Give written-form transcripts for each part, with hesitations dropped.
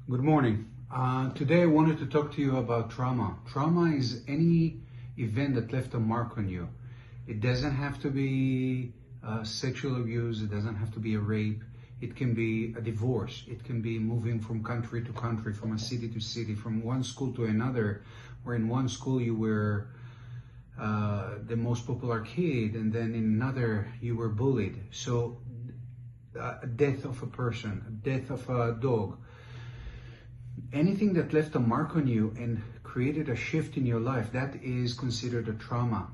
Good morning. Today I wanted to talk to you about trauma. Trauma is any event that left a mark on you. It doesn't have to be sexual abuse, it doesn't have to be a rape, it can be a divorce, it can be moving from country to country, from a city to city, from one school to another, where in one school you were the most popular kid and then in another you were bullied. So a death of a person, a death of a dog, anything that left a mark on you and created a shift in your life, that is considered a trauma.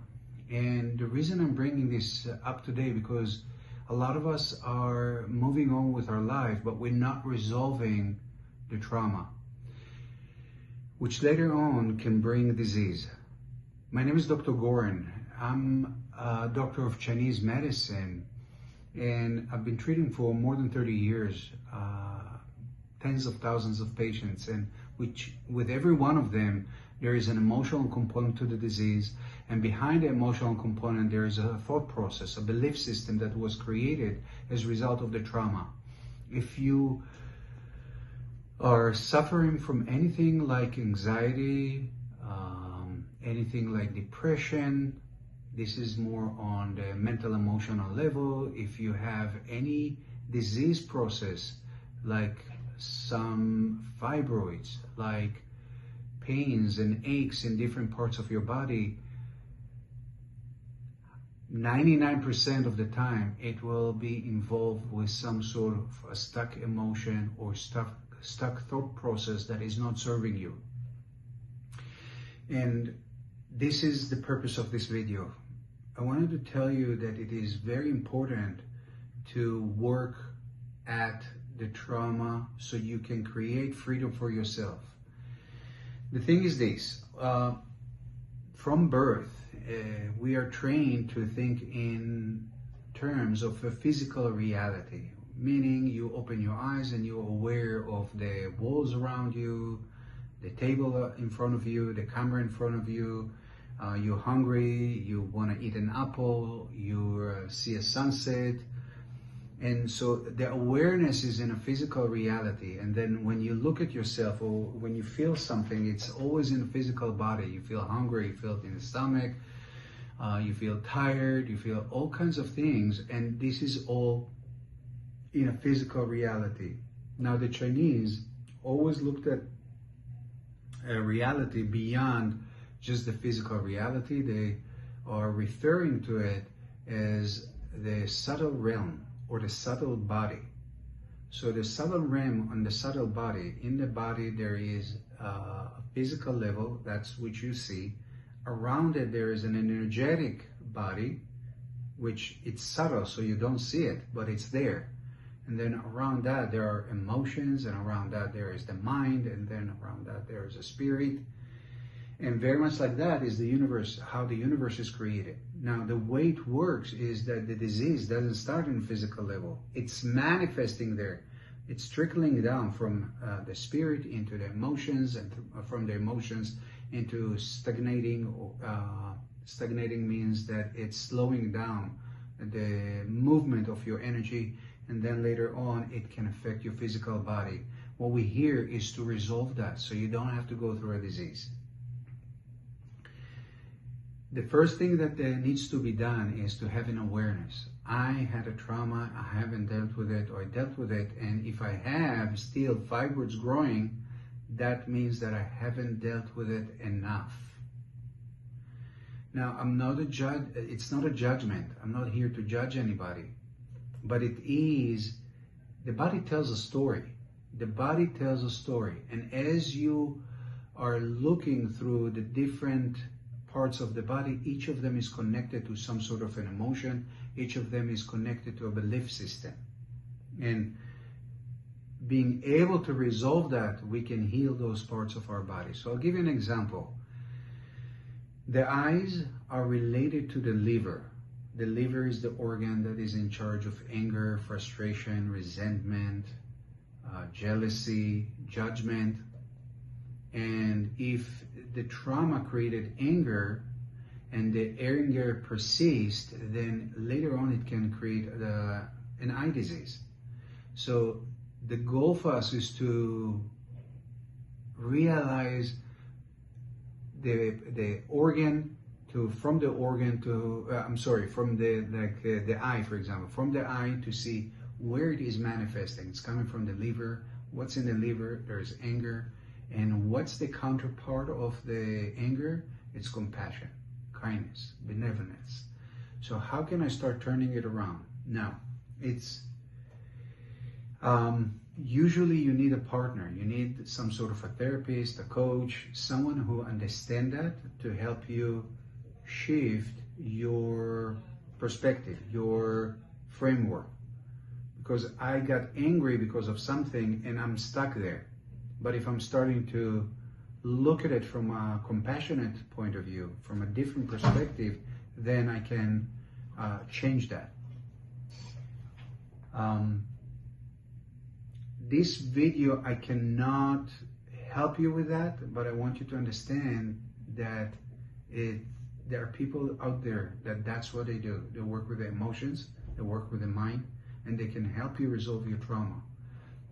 And the reason I'm bringing this up today, because a lot of us are moving on with our life, but we're not resolving the trauma, which later on can bring disease. My name is Dr. Goren. I'm a doctor of Chinese medicine, and I've been treating for more than 30 years. Tens of thousands of patients, and with every one of them there is an emotional component to the disease, and behind the emotional component there is a thought process, a belief system that was created as a result of the trauma. If you are suffering from anything like anxiety, anything like depression, this is more on the mental emotional level. If you have any disease process like some fibroids, like pains and aches in different parts of your body, 99% of the time it will be involved with some sort of a stuck emotion or stuck thought process that is not serving you. And this is the purpose of this video. I wanted to tell you that it is very important to work at the trauma so you can create freedom for yourself. The thing is this, from birth, we are trained to think in terms of a physical reality, meaning you open your eyes and you're aware of the walls around you, the table in front of you, the camera in front of you, you're hungry, you want to eat an apple, you see a sunset. And so the awareness is in a physical reality. And then when you look at yourself or when you feel something, it's always in the physical body. You feel hungry, you feel it in the stomach, you feel tired, you feel all kinds of things. And this is all in a physical reality. Now, the Chinese always looked at a reality beyond just the physical reality. They are referring to it as the subtle realm, or the subtle body. So the subtle realm on the subtle body, in the body there is a physical level, that's which you see. Around it there is an energetic body, which it's subtle so you don't see it, but it's there. And then around that there are emotions, and around that there is the mind, and then around that there is a spirit. And very much like that is the universe, how the universe is created. Now, the way it works is that the disease doesn't start in the physical level. It's manifesting there. It's trickling down from the spirit into the emotions, and from the emotions into stagnating. Stagnating means that it's slowing down the movement of your energy, and then later on it can affect your physical body. What we here is to resolve that so you don't have to go through a disease. The first thing that needs to be done is to have an awareness. I had a trauma, I haven't dealt with it, or I dealt with it, and if I have still fibroids growing, that means that I haven't dealt with it enough. Now, I'm not a judge, it's not a judgment. I'm not here to judge anybody, but it is, the body tells a story. The body tells a story, and as you are looking through the different parts of the body, each of them is connected to some sort of an emotion, each of them is connected to a belief system. And being able to resolve that, we can heal those parts of our body. So I'll give you an example. The eyes are related to the liver. The liver is the organ that is in charge of anger, frustration, resentment, jealousy, judgment. And if the trauma created anger and the anger persists, then later on it can create an eye disease. So the goal for us is to realize the organ to, from the organ to, from the eye, for example, from the eye to see where it is manifesting. It's coming from the liver. What's in the liver? There's anger. And what's the counterpart of the anger? It's compassion, kindness, benevolence. So how can I start turning it around? Now, it's usually you need a partner. You need some sort of a therapist, a coach, someone who understands that to help you shift your perspective, your framework. Because I got angry because of something and I'm stuck there. But if I'm starting to look at it from a compassionate point of view, from a different perspective, then I can change that. This video, I cannot help you with that, but I want you to understand that there are people out there that's what they do. They work with the emotions, they work with the mind, and they can help you resolve your trauma.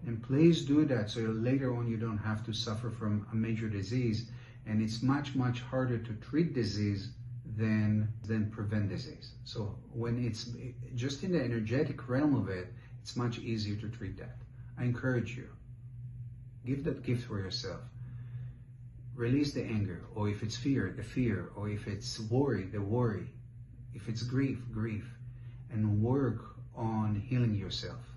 And please do that so later on you don't have to suffer from a major disease. And it's much, much harder to treat disease than prevent disease. So when it's just in the energetic realm of it, it's much easier to treat that. I encourage you, give that gift for yourself. Release the anger, or if it's fear, the fear, or if it's worry, the worry, if it's grief, grief, and work on healing yourself.